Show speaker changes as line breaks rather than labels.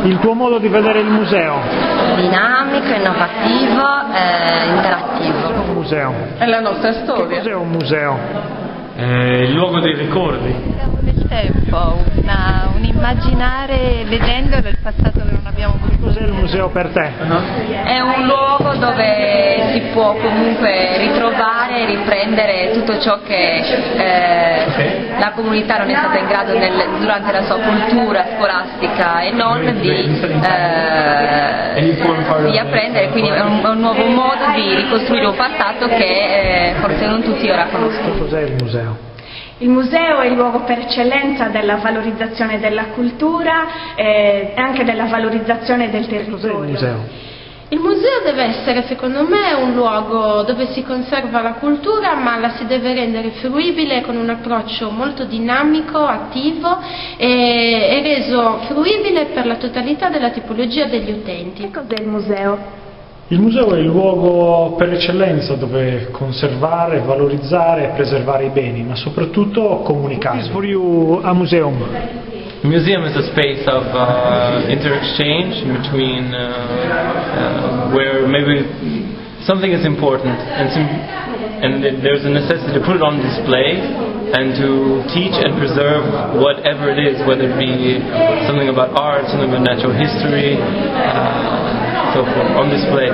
Il tuo modo di vedere il museo?
Dinamico, innovativo, interattivo.
Un museo.
È la nostra storia.
Cos'è un museo?
Il luogo dei ricordi.
Del tempo, un immaginare vedendolo il passato che non abbiamo potuto.
Cos'è il museo per te?
È un luogo dove si può comunque ritrovare e riprendere tutto ciò che la comunità non è stata in grado durante la sua cultura scolastica e non di apprendere, quindi è un nuovo modo di ricostruire un passato che forse non tutti ora conoscono.
Cos'è il museo?
Il museo è il luogo per eccellenza della valorizzazione della cultura e anche della valorizzazione del territorio.
Cos'è il museo?
Il museo deve essere, secondo me, un luogo dove si conserva la cultura, ma la si deve rendere fruibile con un approccio molto dinamico, attivo e reso fruibile per la totalità della tipologia degli utenti.
Che cos'è il museo?
Il museo è il luogo per eccellenza dove conservare, valorizzare e preservare i beni, ma soprattutto comunicare. What is for you a museum?
The museum is a space of inter-exchange between where maybe something is important and there's a necessity to put it on display and to teach and preserve whatever it is, whether it be something about art, something about natural history, so forth, on display.